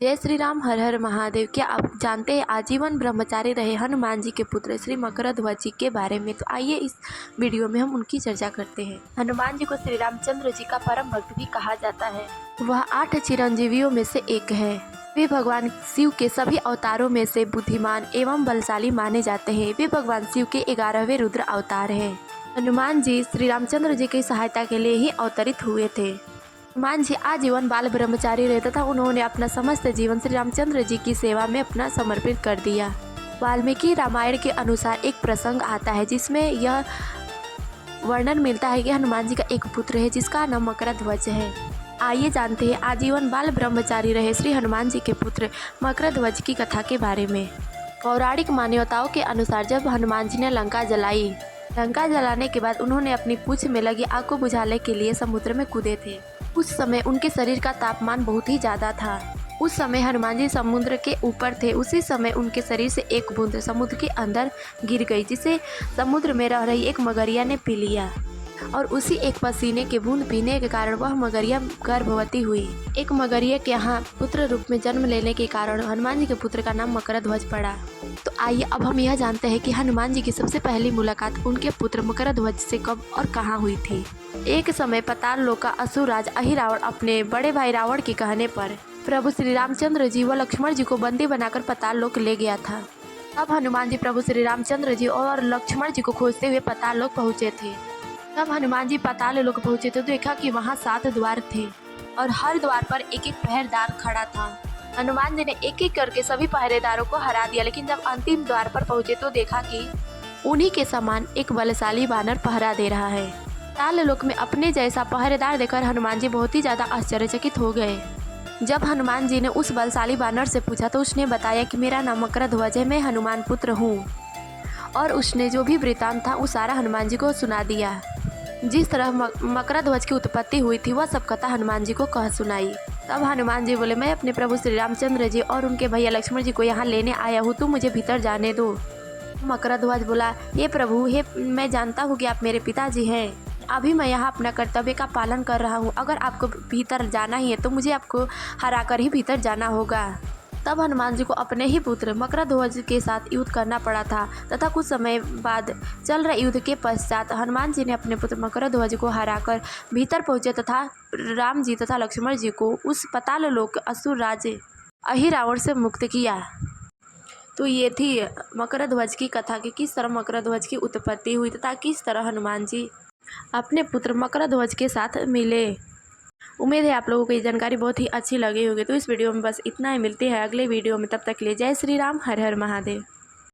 जय श्री राम, हर हर महादेव। क्या आप जानते हैं आजीवन ब्रह्मचारी रहे हनुमान जी के पुत्र श्री मकरध्वज जी के बारे में? तो आइए इस वीडियो में हम उनकी चर्चा करते हैं। हनुमान जी को श्री रामचंद्र जी का परम भक्त भी कहा जाता है। वह 8 चिरंजीवियों में से एक है। वे भगवान शिव के सभी अवतारों में से बुद्धिमान एवं बलशाली माने जाते हैं। वे भगवान शिव के 11वें रुद्र अवतार हैं। हनुमान जी श्री रामचंद्र जी की सहायता के लिए ही अवतरित हुए थे। हनुमान जी आजीवन बाल ब्रह्मचारी रहे तथा उन्होंने अपना समस्त जीवन श्री रामचंद्र जी की सेवा में अपना समर्पित कर दिया। वाल्मीकि रामायण के अनुसार एक प्रसंग आता है जिसमें यह वर्णन मिलता है कि हनुमान जी का एक पुत्र है जिसका नाम मकरध्वज है। आइए जानते हैं आजीवन बाल ब्रह्मचारी रहे श्री हनुमान जी के पुत्र मकरध्वज की कथा के बारे में। पौराणिक मान्यताओं के अनुसार जब हनुमान जी ने लंका जलाने के बाद उन्होंने अपनी पूंछ में लगी आग को बुझाने के लिए समुद्र में कूदे थे। उस समय उनके शरीर का तापमान बहुत ही ज़्यादा था। उस समय हनुमान जी समुद्र के ऊपर थे। उसी समय उनके शरीर से एक बूंद समुद्र के अंदर गिर गई, जिसे समुद्र में रह रही एक मगरिया ने पी लिया और उसी एक पसीने के बूंद पीने के कारण वह मगरिया गर्भवती हुई। एक मगरिया के यहाँ पुत्र रूप में जन्म लेने के कारण हनुमान जी के पुत्र का नाम मकरध्वज पड़ा। तो आइए अब हम यह जानते हैं कि हनुमान जी की सबसे पहली मुलाकात उनके पुत्र मकरध्वज से कब और कहाँ हुई थी। एक समय पाताल लोक का असुर राज अहिरावण अपने बड़े भाई रावण के कहने पर प्रभु श्री रामचंद्र जी व लक्ष्मण जी को बंदी बनाकर पाताल लोक ले गया था। तब हनुमान जी प्रभु श्री रामचंद्र जी और लक्ष्मण जी को खोजते हुए पाताल लोक पहुँचे थे। तब हनुमान जी पाताल लोक पहुँचे तो देखा कि वहाँ 7 द्वार थे और हर द्वार पर एक एक पहरेदार खड़ा था। हनुमान जी ने एक एक करके सभी पहरेदारों को हरा दिया, लेकिन जब अंतिम द्वार पर पहुंचे तो देखा कि उन्हीं के समान एक बलशाली बानर पहरा दे रहा है। पाताल लोक में अपने जैसा पहरेदार देखकर हनुमान जी बहुत ही ज़्यादा आश्चर्यचकित हो गए। जब हनुमान जी ने उस बलशाली बानर से पूछा तो उसने बताया कि मेरा नाम मकरध्वज है, मैं हनुमान पुत्र हूँ। और उसने जो भी वृतांत था वो सारा हनुमान जी को सुना दिया। जिस तरह मकरध्वज की उत्पत्ति हुई थी वह सब कथा हनुमान जी को कह सुनाई। तब हनुमान जी बोले, मैं अपने प्रभु श्री रामचंद्र जी और उनके भैया लक्ष्मण जी को यहाँ लेने आया हूँ, तो मुझे भीतर जाने दो। मकरध्वज बोला, हे प्रभु, मैं जानता हूँ कि आप मेरे पिताजी हैं। अभी मैं यहाँ अपना कर्तव्य का पालन कर रहा हूँ। अगर आपको भीतर जाना ही है तो मुझे आपको हरा कर ही भीतर जाना होगा। तब हनुमान जी को अपने ही पुत्र मकरध्वज के साथ युद्ध करना पड़ा था तथा कुछ समय बाद चल रहे युद्ध के पश्चात हनुमान जी ने अपने पुत्र मकरध्वज को हराकर भीतर पहुंचे तथा राम जी तथा लक्ष्मण जी को उस पाताल लोक असुर राज अहिरावण से मुक्त किया। तो ये थी मकरध्वज की कथा कि किस तरह मकरध्वज की उत्पत्ति हुई तथा किस तरह हनुमान जी अपने पुत्र मकरध्वज के साथ मिले। उम्मीद है आप लोगों को ये जानकारी बहुत ही अच्छी लगी होगी। तो इस वीडियो में बस इतना ही। मिलती है अगले वीडियो में, तब तक के लिए जय श्री राम, हर हर महादेव।